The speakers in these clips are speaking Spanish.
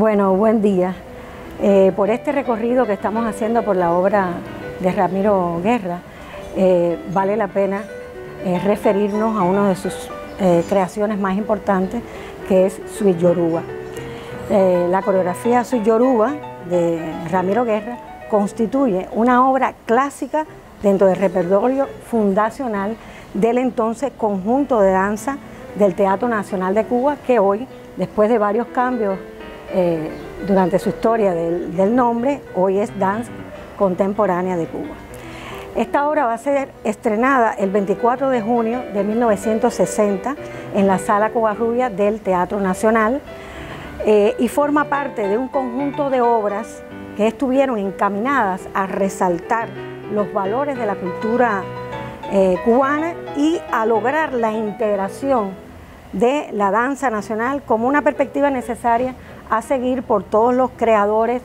Bueno, buen día. Por este recorrido que estamos haciendo por la obra de Ramiro Guerra, vale la pena referirnos a una de sus creaciones más importantes, que es Suite Yoruba. La coreografía Suite Yoruba de Ramiro Guerra constituye una obra clásica dentro del repertorio fundacional del entonces Conjunto de Danza del Teatro Nacional de Cuba, que hoy, después de varios cambios durante su historia del nombre, hoy es Danza Contemporánea de Cuba. Esta obra va a ser estrenada el 24 de junio de 1960 en la Sala Covarrubia del Teatro Nacional y forma parte de un conjunto de obras que estuvieron encaminadas a resaltar los valores de la cultura cubana y a lograr la integración de la danza nacional como una perspectiva necesaria a seguir por todos los creadores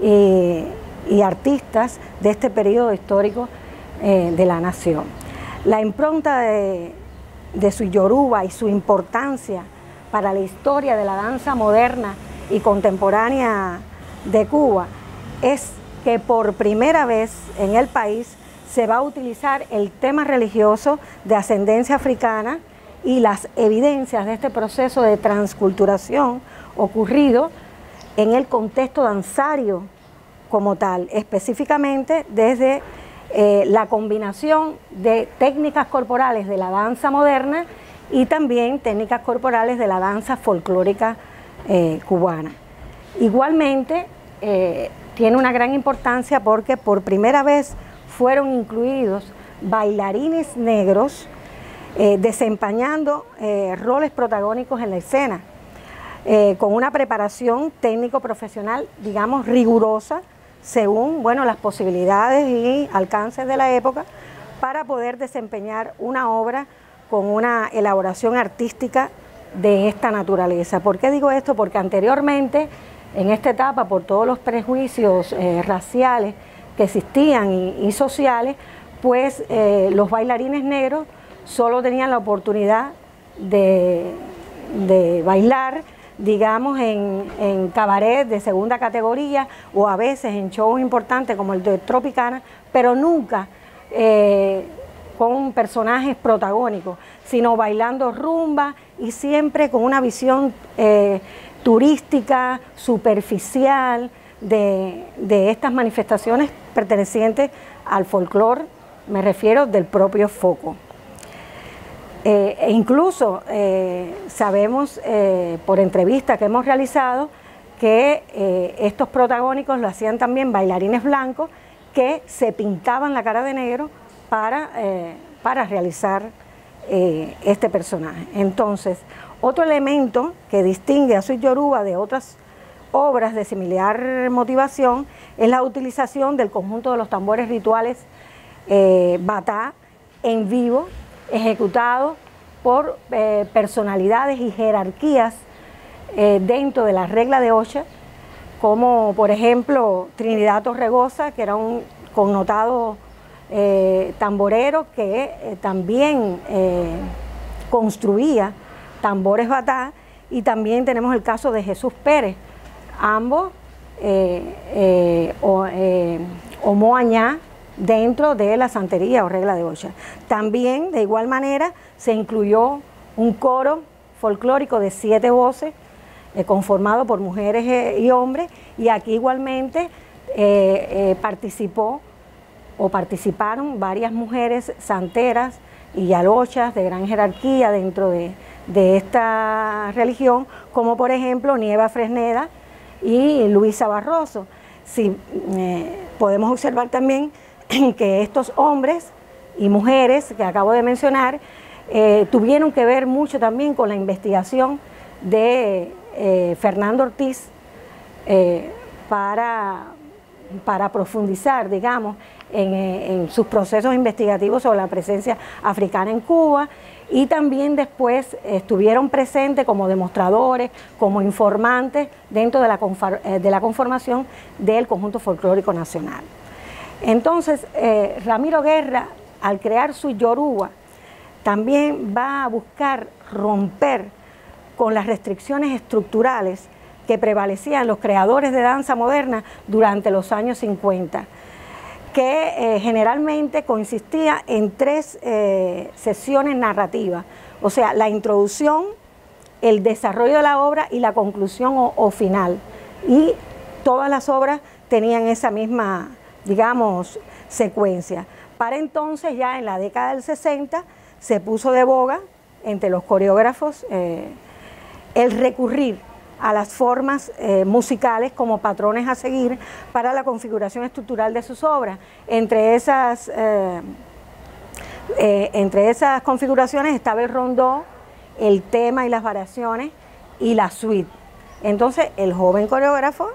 y artistas de este periodo histórico de la nación. La impronta de Suite Yoruba y su importancia para la historia de la danza moderna y contemporánea de Cuba es que por primera vez en el país se va a utilizar el tema religioso de ascendencia africana y las evidencias de este proceso de transculturación ocurrido en el contexto danzario como tal, específicamente desde la combinación de técnicas corporales de la danza moderna y también técnicas corporales de la danza folclórica cubana. Igualmente, tiene una gran importancia porque por primera vez fueron incluidos bailarines negros desempeñando roles protagónicos en la escena, con una preparación técnico-profesional, digamos, rigurosa, según las posibilidades y alcances de la época, para poder desempeñar una obra con una elaboración artística de esta naturaleza. ¿Por qué digo esto? Porque anteriormente, en esta etapa, por todos los prejuicios raciales que existían y sociales, pues los bailarines negros solo tenían la oportunidad de bailar, digamos, en cabaret de segunda categoría o a veces en shows importantes como el de Tropicana, pero nunca con personajes protagónicos, sino bailando rumba y siempre con una visión turística, superficial de estas manifestaciones pertenecientes al folclore, me refiero del propio foco. Incluso sabemos por entrevistas que hemos realizado que estos protagónicos lo hacían también bailarines blancos que se pintaban la cara de negro para realizar este personaje. Entonces, otro elemento que distingue a Suite Yoruba de otras obras de similar motivación es la utilización del conjunto de los tambores rituales batá en vivo, ejecutado por personalidades y jerarquías dentro de la regla de Ocha, como por ejemplo Trinidad Torregosa, que era un connotado tamborero que también construía tambores batá, y también tenemos el caso de Jesús Pérez, ambos Omoañá, dentro de la santería o regla de Ocha. También, de igual manera, se incluyó un coro folclórico de 7 voces, conformado por mujeres y hombres, y aquí igualmente participaron varias mujeres santeras y yalochas de gran jerarquía dentro de esta religión, como por ejemplo Nieva Fresneda y Luisa Barroso. Sí, podemos observar también que estos hombres y mujeres que acabo de mencionar tuvieron que ver mucho también con la investigación de Fernando Ortiz para profundizar, digamos, en sus procesos investigativos sobre la presencia africana en Cuba, y también después estuvieron presentes como demostradores, como informantes dentro de la conformación del Conjunto Folclórico Nacional. Entonces, Ramiro Guerra, al crear Suite Yoruba, también va a buscar romper con las restricciones estructurales que prevalecían los creadores de danza moderna durante los años 50, que generalmente consistía en 3 sesiones narrativas, o sea, la introducción, el desarrollo de la obra y la conclusión o final. Y todas las obras tenían esa misma, digamos, secuencia. Para entonces, ya en la década del 60, se puso de boga entre los coreógrafos el recurrir a las formas musicales como patrones a seguir para la configuración estructural de sus obras. Entre esas configuraciones estaba el rondó, el tema y las variaciones y la suite. Entonces el joven coreógrafo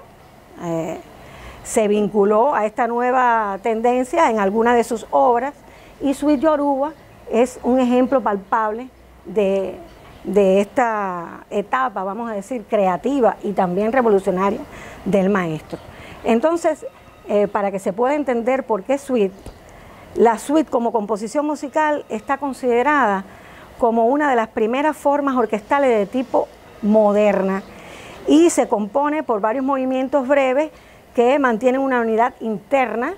se vinculó a esta nueva tendencia en alguna de sus obras, y Suite Yoruba es un ejemplo palpable de esta etapa, vamos a decir, creativa y también revolucionaria del maestro. Entonces, para que se pueda entender por qué suite, la suite como composición musical está considerada como una de las primeras formas orquestales de tipo moderna y se compone por varios movimientos breves que mantienen una unidad interna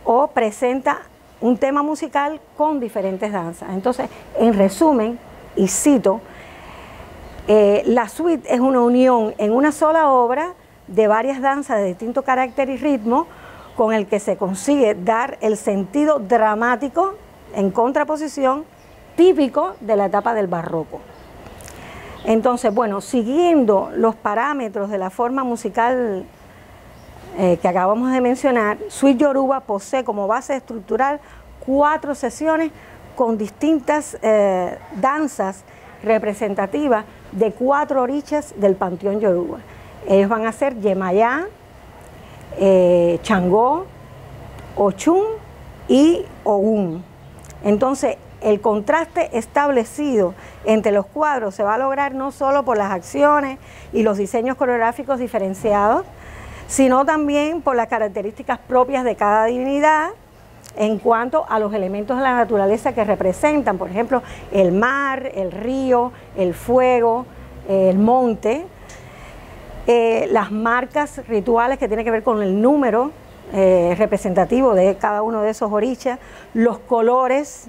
o presenta un tema musical con diferentes danzas. Entonces, en resumen, y cito, la suite es una unión en una sola obra de varias danzas de distinto carácter y ritmo, con el que se consigue dar el sentido dramático en contraposición típico de la etapa del barroco. Entonces, bueno, siguiendo los parámetros de la forma musical que acabamos de mencionar, Suite Yoruba posee como base estructural 4 sesiones con distintas danzas representativas de 4 orichas del panteón yoruba. Ellos van a ser Yemayá, Changó, Ochun y Ogún. Entonces, el contraste establecido entre los cuadros se va a lograr no solo por las acciones y los diseños coreográficos diferenciados, sino también por las características propias de cada divinidad en cuanto a los elementos de la naturaleza que representan, por ejemplo, el mar, el río, el fuego, el monte, las marcas rituales que tienen que ver con el número representativo de cada uno de esos orichas, los colores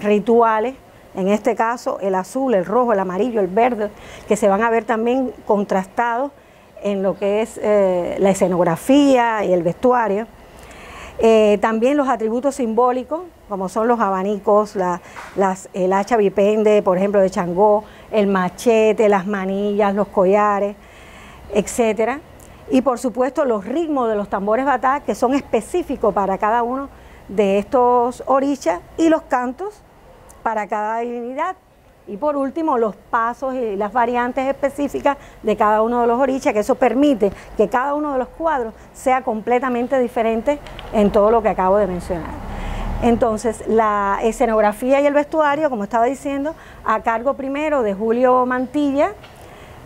rituales, en este caso el azul, el rojo, el amarillo, el verde, que se van a ver también contrastados en lo que es la escenografía y el vestuario. También los atributos simbólicos, como son los abanicos, el hacha vipende, por ejemplo, de Changó, el machete, las manillas, los collares, etcétera. Y por supuesto los ritmos de los tambores batá, que son específicos para cada uno de estos orichas, y los cantos para cada divinidad. Y por último, los pasos y las variantes específicas de cada uno de los orichas, que eso permite que cada uno de los cuadros sea completamente diferente en todo lo que acabo de mencionar. Entonces, la escenografía y el vestuario, como estaba diciendo, a cargo primero de Julio Mantilla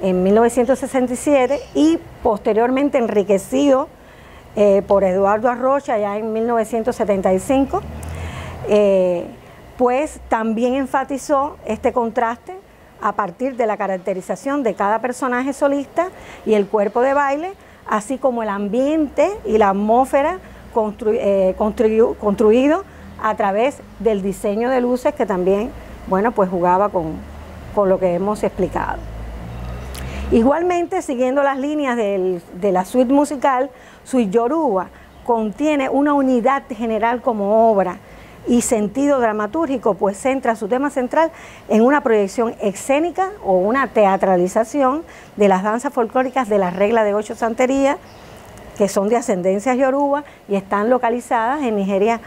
en 1967 y posteriormente enriquecido por Eduardo Arrocha ya en 1975. Pues también enfatizó este contraste a partir de la caracterización de cada personaje solista y el cuerpo de baile, así como el ambiente y la atmósfera construido a través del diseño de luces, que también, bueno, pues jugaba con lo que hemos explicado. Igualmente, siguiendo las líneas de la suite musical, Suite Yoruba contiene una unidad general como obra y sentido dramatúrgico, pues centra su tema central en una proyección escénica o una teatralización de las danzas folclóricas de la regla de 8 santerías, que son de ascendencia yoruba y están localizadas en Nigeria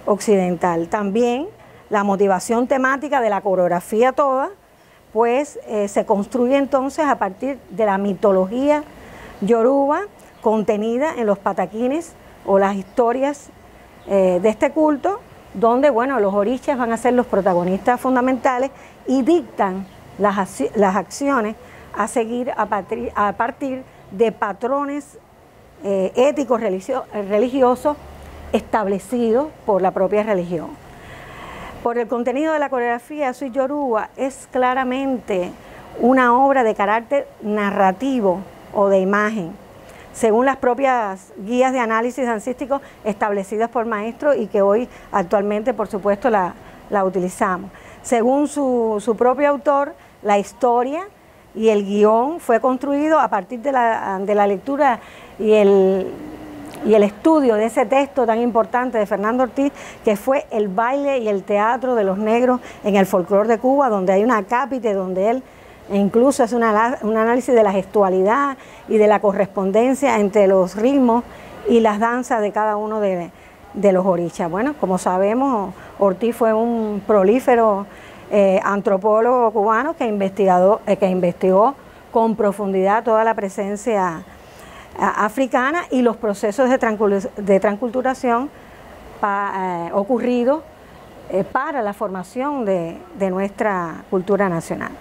occidental. También la motivación temática de la coreografía toda, pues se construye entonces a partir de la mitología yoruba contenida en los pataquines o las historias de este culto, donde, bueno, los orichas van a ser los protagonistas fundamentales y dictan las acciones a seguir a partir de patrones éticos religiosos establecidos por la propia religión. Por el contenido de la coreografía, Suite Yoruba es claramente una obra de carácter narrativo o de imagen, según las propias guías de análisis dancístico establecidas por maestros y que hoy actualmente, por supuesto, la utilizamos. Según su propio autor, la historia y el guión fue construido a partir de la lectura y el estudio de ese texto tan importante de Fernando Ortiz, que fue el baile y el teatro de los negros en el folclore de Cuba, donde hay una cápite, donde él incluso hace un análisis de la gestualidad y de la correspondencia entre los ritmos y las danzas de cada uno de los orichas. Bueno, como sabemos, Ortiz fue un prolífero antropólogo cubano que investigó con profundidad toda la presencia africana y los procesos de transculturación ocurridos para la formación de nuestra cultura nacional.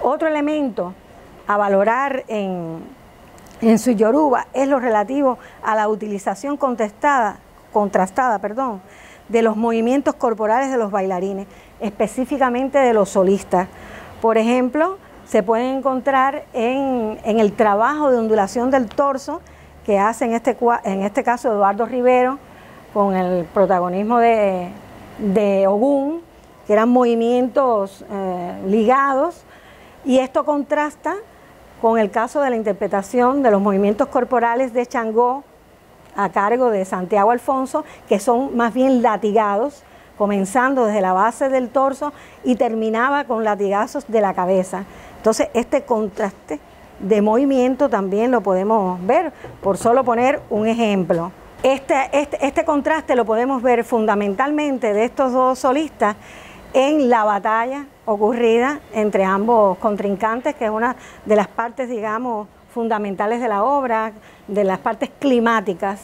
Otro elemento a valorar en Sweet Yoruba es lo relativo a la utilización contrastada de los movimientos corporales de los bailarines, específicamente de los solistas. Por ejemplo, se puede encontrar en el trabajo de ondulación del torso que hace en este caso Eduardo Rivero, con el protagonismo de Ogún, que eran movimientos ligados, y esto contrasta con el caso de la interpretación de los movimientos corporales de Changó a cargo de Santiago Alfonso, que son más bien latigados, comenzando desde la base del torso y terminaba con latigazos de la cabeza. Entonces este contraste de movimiento también lo podemos ver, por solo poner un ejemplo. Este contraste lo podemos ver fundamentalmente de estos dos solistas en la batalla ocurrida entre ambos contrincantes, que es una de las partes, digamos, fundamentales de la obra, de las partes climáticas,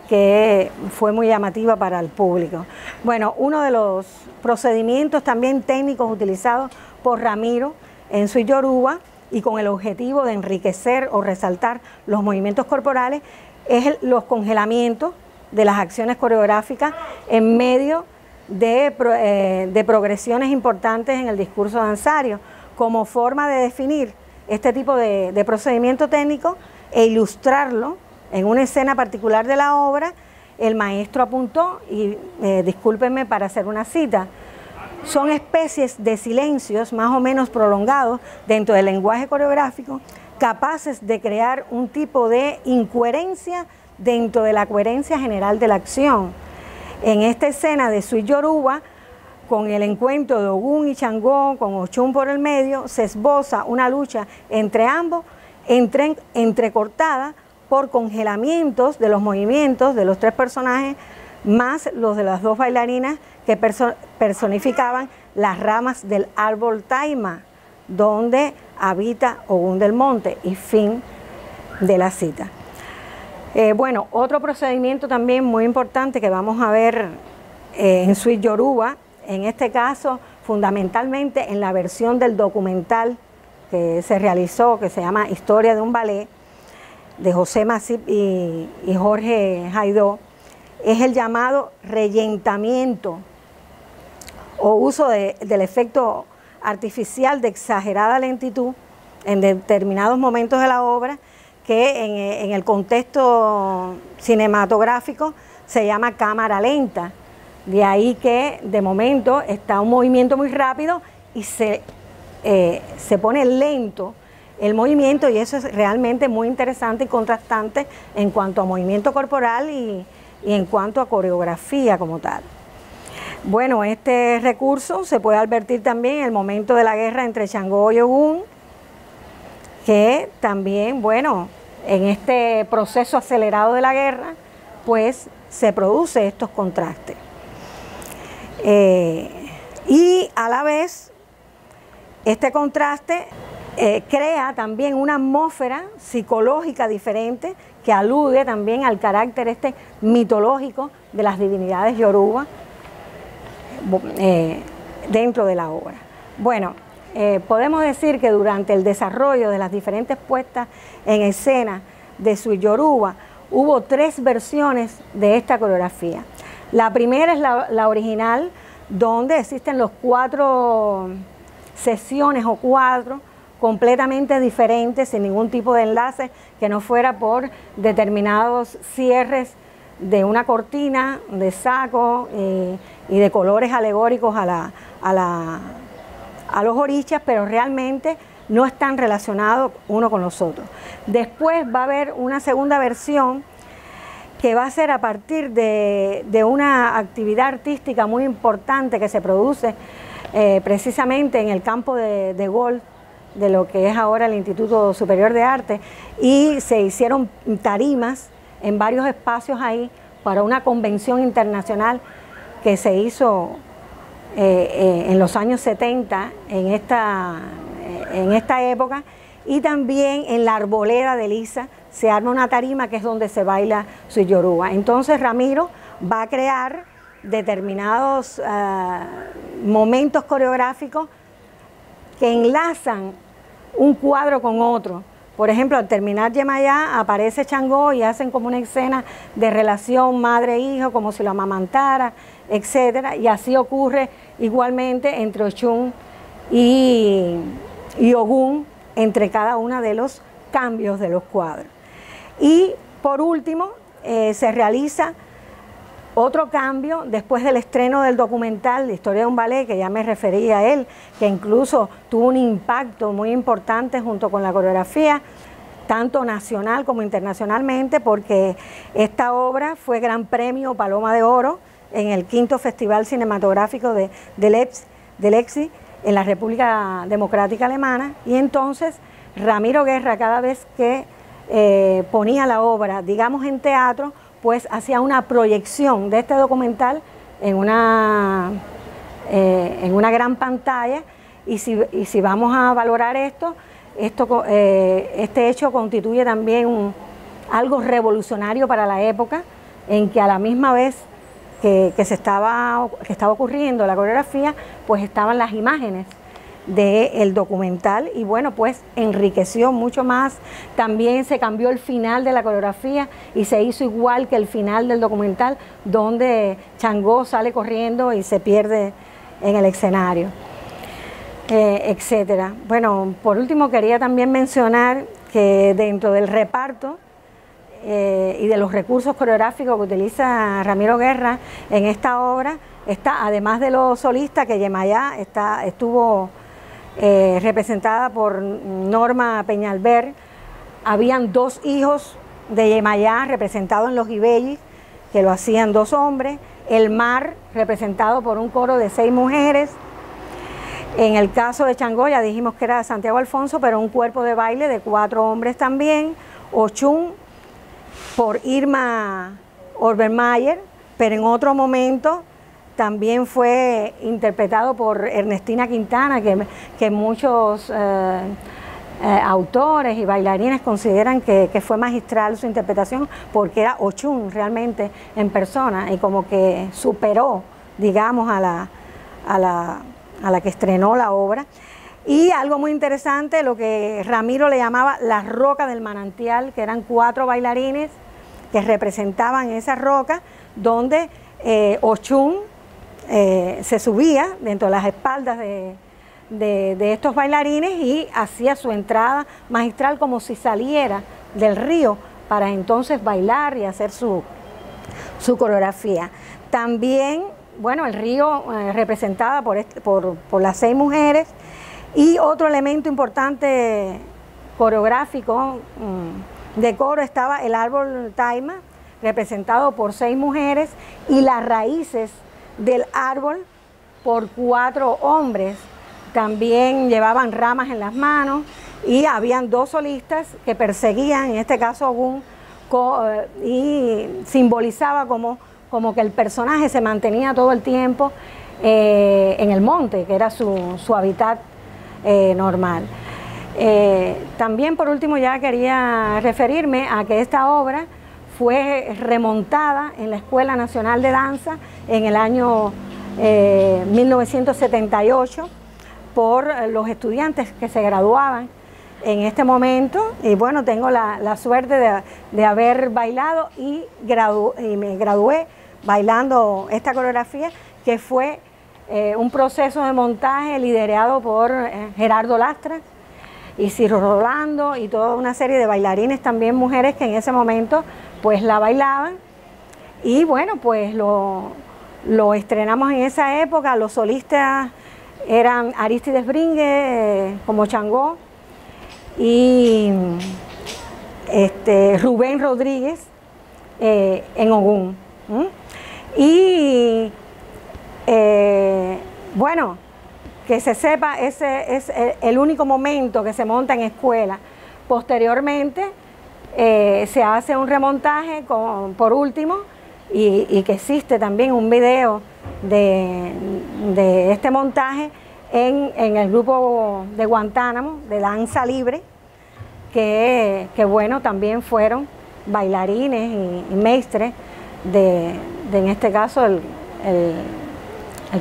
que fue muy llamativa para el público. Bueno, uno de los procedimientos también técnicos utilizados por Ramiro en Sweet Yoruba y con el objetivo de enriquecer o resaltar los movimientos corporales es los congelamientos de las acciones coreográficas en medio de progresiones importantes en el discurso danzario, como forma de definir este tipo de procedimiento técnico e ilustrarlo en una escena particular de la obra. El maestro apuntó, y discúlpenme para hacer una cita, son especies de silencios más o menos prolongados dentro del lenguaje coreográfico, capaces de crear un tipo de incoherencia dentro de la coherencia general de la acción. En esta escena de Sweet Yoruba, con el encuentro de Ogún y Changó, con Ochún por el medio, se esboza una lucha entre ambos, entrecortada por congelamientos de los movimientos de los tres personajes, más los de las dos bailarinas que personificaban las ramas del árbol taima, donde habita Ogún del Monte, y fin de la cita. Bueno, otro procedimiento también muy importante que vamos a ver en Sweet Yoruba, en este caso fundamentalmente en la versión del documental que se realizó, que se llama Historia de un ballet, de José Masip y Jorge Jaidó, es el llamado rellentamiento o uso del efecto artificial de exagerada lentitud en determinados momentos de la obra, que en el contexto cinematográfico se llama cámara lenta. De ahí que de momento está un movimiento muy rápido y se pone lento el movimiento, y eso es realmente muy interesante y contrastante en cuanto a movimiento corporal y en cuanto a coreografía como tal. Bueno, este recurso se puede advertir también en el momento de la guerra entre Changó y Ogún, que también, bueno, en este proceso acelerado de la guerra, pues se produce estos contrastes. Y a la vez, este contraste crea también una atmósfera psicológica diferente que alude también al carácter mitológico de las divinidades yoruba dentro de la obra. Bueno, podemos decir que durante el desarrollo de las diferentes puestas en escena de Sweet Yoruba hubo 3 versiones de esta coreografía. La primera es la original, donde existen los 4 sesiones o cuadros completamente diferente, sin ningún tipo de enlace que no fuera por determinados cierres de una cortina, de saco y de colores alegóricos a los orichas, pero realmente no están relacionados uno con los otros. Después va a haber una segunda versión que va a ser a partir de una actividad artística muy importante que se produce precisamente en el campo de golf de lo que es ahora el Instituto Superior de Arte, y se hicieron tarimas en varios espacios ahí para una convención internacional que se hizo en los años 70 en esta época, y también en la Arboleda de Lisa se arma una tarima que es donde se baila Sweet Yoruba. Entonces Ramiro va a crear determinados momentos coreográficos que enlazan un cuadro con otro. Por ejemplo, al terminar Yemayá aparece Changó y hacen como una escena de relación madre-hijo, como si lo amamantara, etc. Y así ocurre igualmente entre Ochun y Ogún, entre cada uno de los cambios de los cuadros. Y por último, se realiza otro cambio después del estreno del documental La historia de un ballet, que ya me referí a él, que incluso tuvo un impacto muy importante junto con la coreografía, tanto nacional como internacionalmente, porque esta obra fue Gran Premio Paloma de Oro en el 5º Festival Cinematográfico de Leipzig, en la República Democrática Alemana. Y entonces Ramiro Guerra, cada vez que ponía la obra, digamos en teatro, pues hacía una proyección de este documental en una gran pantalla, y si vamos a valorar este hecho constituye también algo revolucionario para la época, en que a la misma vez que estaba ocurriendo la coreografía, pues estaban las imágenes del documental, y bueno, pues enriqueció mucho más. También se cambió el final de la coreografía y se hizo igual que el final del documental, donde Changó sale corriendo y se pierde en el escenario, etcétera. Bueno, por último quería también mencionar que dentro del reparto y de los recursos coreográficos que utiliza Ramiro Guerra en esta obra, está, además de los solistas, que Yemayá estuvo representada por Norma Peñalver. Habían 2 hijos de Yemayá representados en los Ibellis, que lo hacían 2 hombres. El Mar, representado por un coro de 6 mujeres. En el caso de Changó, ya dijimos que era Santiago Alfonso, pero un cuerpo de baile de 4 hombres también. Ochun, por Irma Obermayer, pero en otro momento también fue interpretado por Ernestina Quintana, que muchos autores y bailarines consideran que fue magistral su interpretación, porque era Ochun realmente en persona, y como que superó, digamos, a la que estrenó la obra. Y algo muy interesante, lo que Ramiro le llamaba la roca del manantial, que eran 4 bailarines que representaban esa roca, donde Ochun se subía dentro de las espaldas de estos bailarines y hacía su entrada magistral como si saliera del río para entonces bailar y hacer su coreografía. También, bueno, el río representada por las 6 mujeres, y otro elemento importante coreográfico de coro estaba el árbol taima, representado por 6 mujeres, y las raíces del árbol por 4 hombres. También llevaban ramas en las manos, y habían 2 solistas que perseguían, en este caso Ogún, y simbolizaba como que el personaje se mantenía todo el tiempo en el monte, que era su hábitat normal. También por último ya quería referirme a que esta obra fue remontada en la Escuela Nacional de Danza en el año 1978 por los estudiantes que se graduaban en este momento, y bueno, tengo la suerte de haber bailado y me gradué bailando esta coreografía, que fue un proceso de montaje liderado por Gerardo Lastra, Ciro Rolando y toda una serie de bailarines también, mujeres que en ese momento pues la bailaban. Y bueno, pues lo estrenamos en esa época. Los solistas eran Aristides Bringue como Changó y Rubén Rodríguez en Ogún. Y bueno, que se sepa, ese es el único momento que se monta en escuela. Posteriormente se hace un remontaje por último y que existe también un video de este montaje en el grupo de Guantánamo, de Danza Libre, que bueno, también fueron bailarines y maestres en este caso el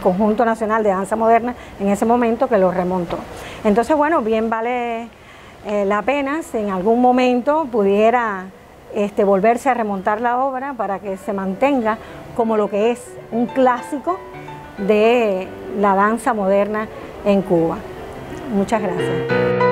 Conjunto Nacional de Danza Moderna en ese momento, que lo remontó. Entonces bueno, bien vale la pena si en algún momento pudiera volverse a remontar la obra para que se mantenga como lo que es un clásico de la danza moderna en Cuba. Muchas gracias.